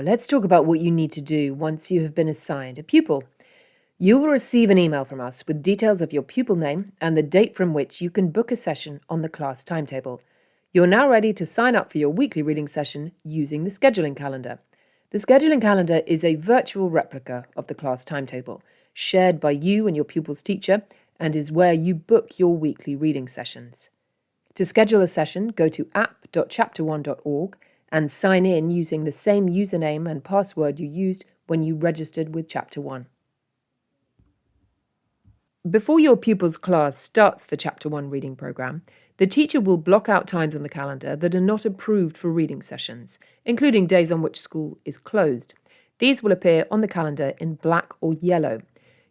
Let's talk about what you need to do once you have been assigned a pupil. You will receive an email from us with details of your pupil name and the date from which you can book a session on the class timetable. You're now ready to sign up for your weekly reading session using the scheduling calendar. The scheduling calendar is a virtual replica of the class timetable, shared by you and your pupil's teacher, and is where you book your weekly reading sessions. To schedule a session, go to app.chapter1.org and sign in using the same username and password you used when you registered with Chapter 1. Before your pupil's class starts the Chapter 1 reading program, the teacher will block out times on the calendar that are not approved for reading sessions, including days on which school is closed. These will appear on the calendar in black or yellow.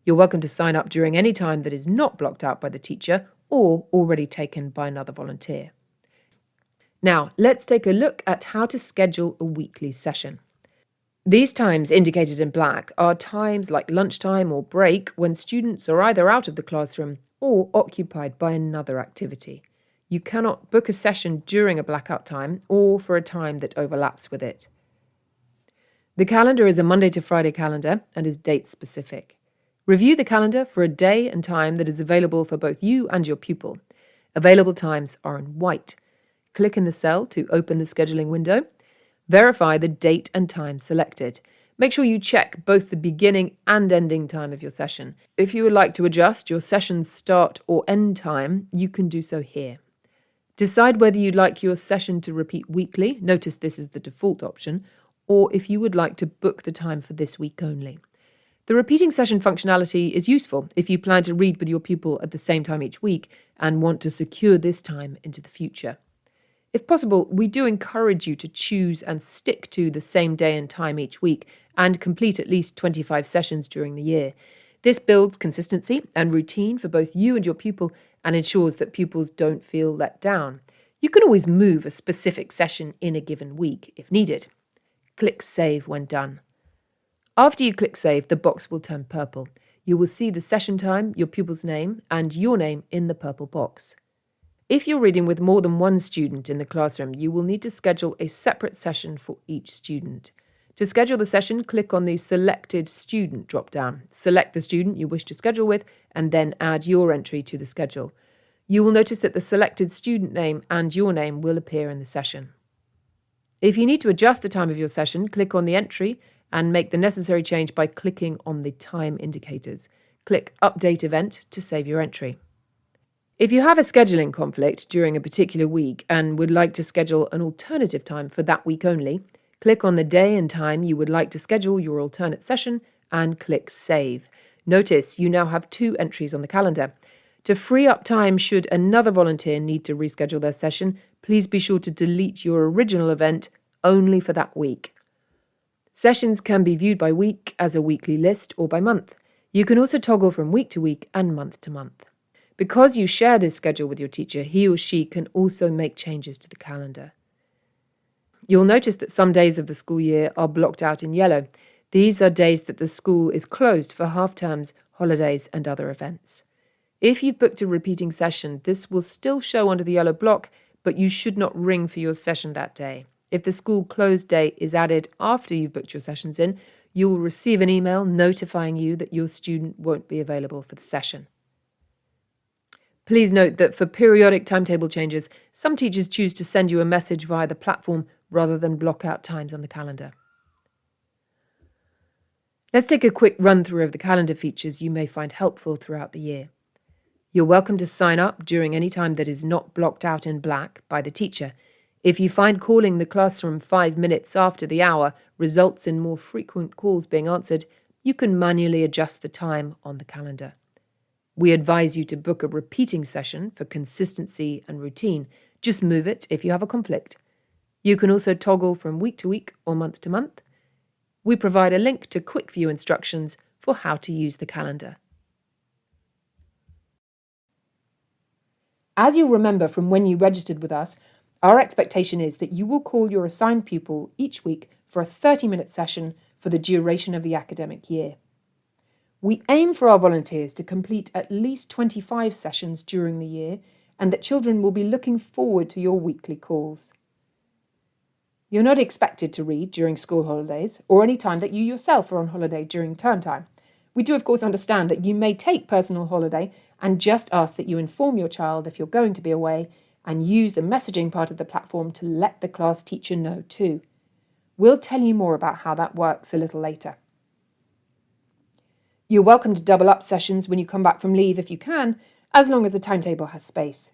You're welcome to sign up during any time that is not blocked out by the teacher or already taken by another volunteer. Now, let's take a look at how to schedule a weekly session. These times indicated in black are times like lunchtime or break when students are either out of the classroom or occupied by another activity. You cannot book a session during a blackout time or for a time that overlaps with it. The calendar is a Monday to Friday calendar and is date specific. Review the calendar for a day and time that is available for both you and your pupil. Available times are in white. Click in the cell to open the scheduling window. Verify the date and time selected. Make sure you check both the beginning and ending time of your session. If you would like to adjust your session's start or end time, you can do so here. Decide whether you'd like your session to repeat weekly, notice this is the default option, or if you would like to book the time for this week only. The repeating session functionality is useful if you plan to read with your pupil at the same time each week and want to secure this time into the future. If possible, we do encourage you to choose and stick to the same day and time each week and complete at least 25 sessions during the year. This builds consistency and routine for both you and your pupil and ensures that pupils don't feel let down. You can always move a specific session in a given week if needed. Click Save when done. After you click Save, the box will turn purple. You will see the session time, your pupil's name, and your name in the purple box. If you're reading with more than one student in the classroom, you will need to schedule a separate session for each student. To schedule the session, click on the Selected Student drop-down. Select the student you wish to schedule with, and then add your entry to the schedule. You will notice that the selected student name and your name will appear in the session. If you need to adjust the time of your session, click on the entry and make the necessary change by clicking on the time indicators. Click Update Event to save your entry. If you have a scheduling conflict during a particular week and would like to schedule an alternative time for that week only, click on the day and time you would like to schedule your alternate session and click Save. Notice you now have 2 entries on the calendar. To free up time should another volunteer need to reschedule their session, please be sure to delete your original event only for that week. Sessions can be viewed by week as a weekly list or by month. You can also toggle from week to week and month to month. Because you share this schedule with your teacher, he or she can also make changes to the calendar. You'll notice that some days of the school year are blocked out in yellow. These are days that the school is closed for half-terms, holidays, and other events. If you've booked a repeating session, this will still show under the yellow block, but you should not ring for your session that day. If the school closed day is added after you've booked your sessions in, you'll receive an email notifying you that your student won't be available for the session. Please note that for periodic timetable changes, some teachers choose to send you a message via the platform rather than block out times on the calendar. Let's take a quick run through of the calendar features you may find helpful throughout the year. You're welcome to sign up during any time that is not blocked out in black by the teacher. If you find calling the classroom 5 minutes after the hour results in more frequent calls being answered, you can manually adjust the time on the calendar. We advise you to book a repeating session for consistency and routine. Just move it if you have a conflict. You can also toggle from week to week or month to month. We provide a link to quick view instructions for how to use the calendar. As you'll remember from when you registered with us, our expectation is that you will call your assigned pupil each week for a 30-minute session for the duration of the academic year. We aim for our volunteers to complete at least 25 sessions during the year and that children will be looking forward to your weekly calls. You're not expected to read during school holidays or any time that you yourself are on holiday during term time. We do, of course, understand that you may take personal holiday and just ask that you inform your child if you're going to be away and use the messaging part of the platform to let the class teacher know too. We'll tell you more about how that works a little later. You're welcome to double up sessions when you come back from leave if you can, as long as the timetable has space.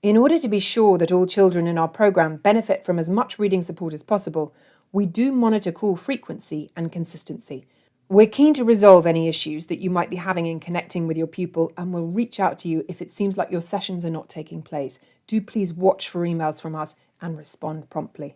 In order to be sure that all children in our programme benefit from as much reading support as possible, we do monitor call frequency and consistency. We're keen to resolve any issues that you might be having in connecting with your pupil, and we'll reach out to you if it seems like your sessions are not taking place. Do please watch for emails from us and respond promptly.